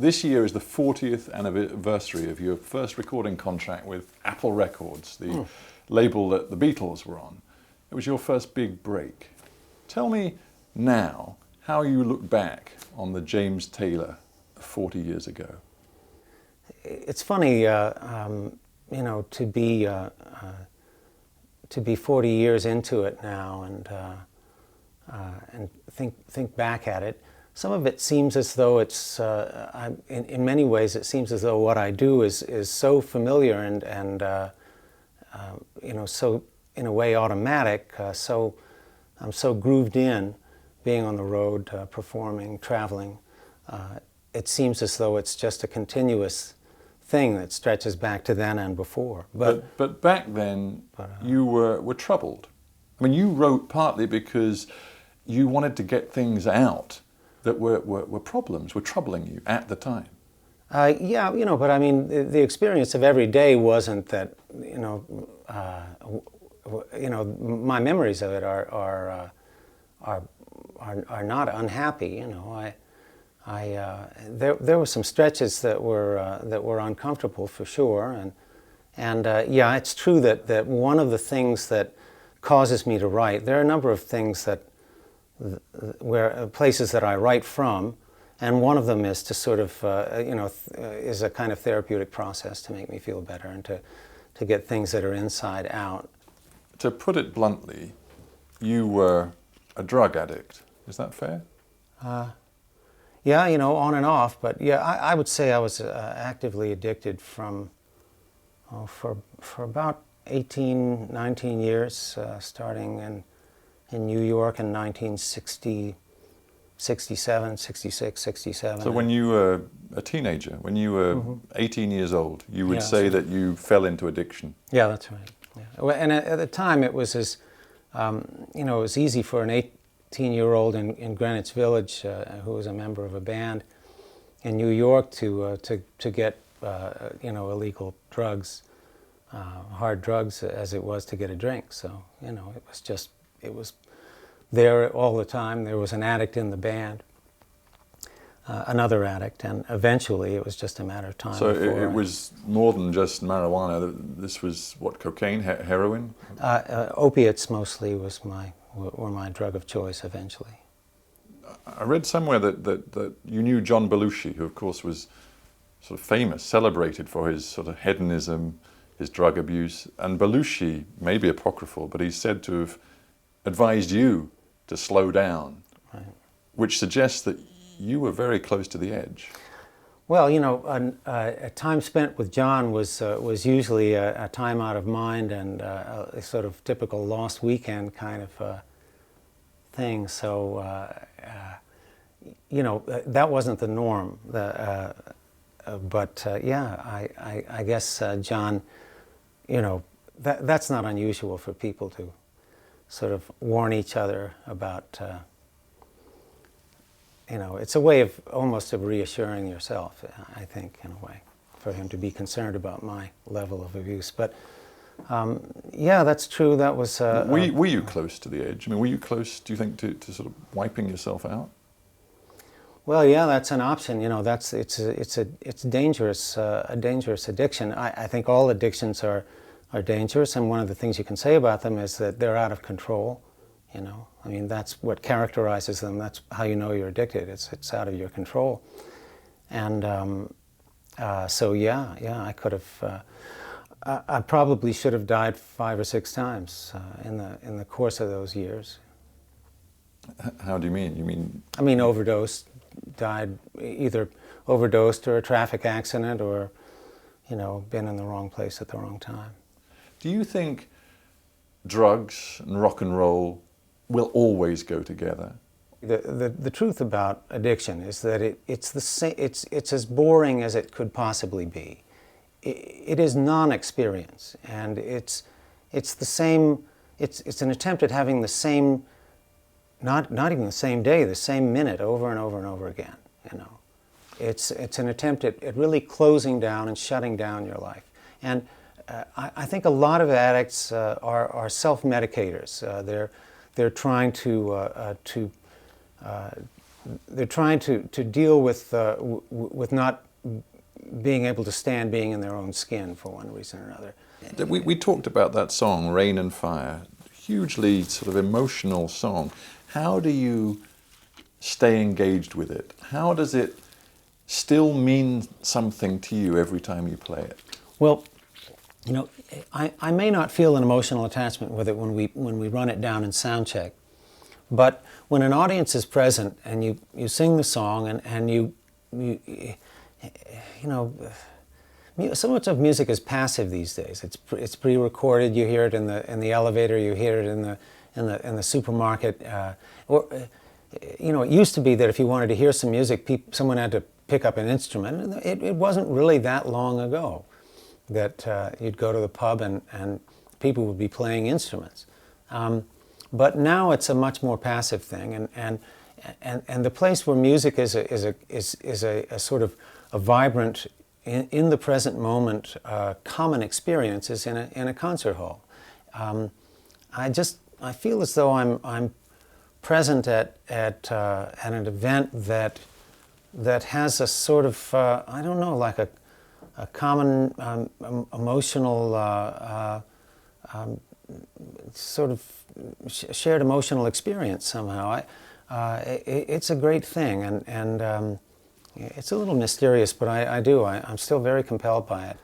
this year is the 40th anniversary of your first recording contract with Apple Records, the label that the Beatles were on. It was your first big break. Tell me now how you look back on the James Taylor 40 years ago. It's funny, to be 40 years into it now and think back at it. Some of it seems as though it's, in many ways, it seems as though what I do is so familiar and so in a way automatic. So I'm so grooved in, being on the road, performing, traveling. It seems as though it's just a continuous thing that stretches back to then and before. But back then, you were troubled. I mean, you wrote partly because you wanted to get things out that were problems, were troubling you at the time. Yeah, but I mean, the experience of every day wasn't that, my memories of it are not unhappy. There were some stretches that were uncomfortable for sure, and yeah, it's true that one of the things that causes me to write, there are a number of things places that I write from, and one of them is to sort of is a kind of therapeutic process to make me feel better and to get things that are inside out. To put it bluntly, you were a drug addict. Is that fair? Yeah, on and off, but yeah, I would say I was actively addicted for about 18, 19 years, starting in New York in 1960, 67, 66, 67. So when you were a teenager, when you were 18 years old, you would say that you fell into addiction? Yeah, that's right. Yeah. Well, and at the time it was it was easy for an 18-year-old in Greenwich Village who was a member of a band in New York to get illegal drugs, hard drugs, as it was to get a drink. So it was there all the time. There was an addict in the band, another addict, and eventually it was just a matter of time. So it was more than just marijuana. This was what, cocaine, heroin? Opiates mostly were my drug of choice eventually. I read somewhere that you knew John Belushi, who of course was sort of famous, celebrated for his sort of hedonism, his drug abuse. And Belushi, maybe apocryphal, but he's said to have advised you to slow down, right, which suggests that you were very close to the edge. Well, a time spent with John was usually a time out of mind and a sort of typical lost weekend kind of thing. So, that wasn't the norm. But yeah, I guess John, that's not unusual for people to sort of warn each other about. It's a way of almost of reassuring yourself, I think, in a way, for him to be concerned about my level of abuse. But yeah, that's true. That was. Were you close to the edge? I mean, were you close, do you think, to sort of wiping yourself out? Well, yeah, that's an option. It's dangerous, a dangerous addiction. I think all addictions are dangerous, and one of the things you can say about them is that they're out of control. I mean, that's what characterizes them. That's how you know you're addicted. It's out of your control. And so yeah, I could have. I probably should have died 5 or 6 times in the course of those years. How do you mean? You mean? I mean, overdosed. Died either overdosed or a traffic accident, or been in the wrong place at the wrong time. Do you think drugs and rock and roll will always go together? The truth about addiction is that it's the same. It's as boring as it could possibly be. It is non-experience, and it's the same. It's an attempt at having the same. Not even the same day, the same minute over and over and over again. It's an attempt at really closing down and shutting down your life. And I think a lot of addicts are self-medicators. They're trying to they're trying to deal with not being able to stand being in their own skin for one reason or another. We talked about that song, Rain and Fire, hugely sort of emotional song. How do you stay engaged with it? How does it still mean something to you every time you play it? Well, you know, I may not feel an emotional attachment with it when we run it down in sound check, but when an audience is present and you sing the song and you know, so much of music is passive these days. It's pre-recorded. You hear it in the elevator. You hear it in the supermarket. You know, it used to be that if you wanted to hear some music, someone had to pick up an instrument. And it wasn't really that long ago that you'd go to the pub and people would be playing instruments. But now it's a much more passive thing, and the place where music is a sort of a vibrant, in the present moment, common experience is in a concert hall. I feel as though I'm present at an event that has a sort of I don't know, like a common emotional sort of shared emotional experience somehow. It's a great thing, and it's a little mysterious, but I'm still very compelled by it.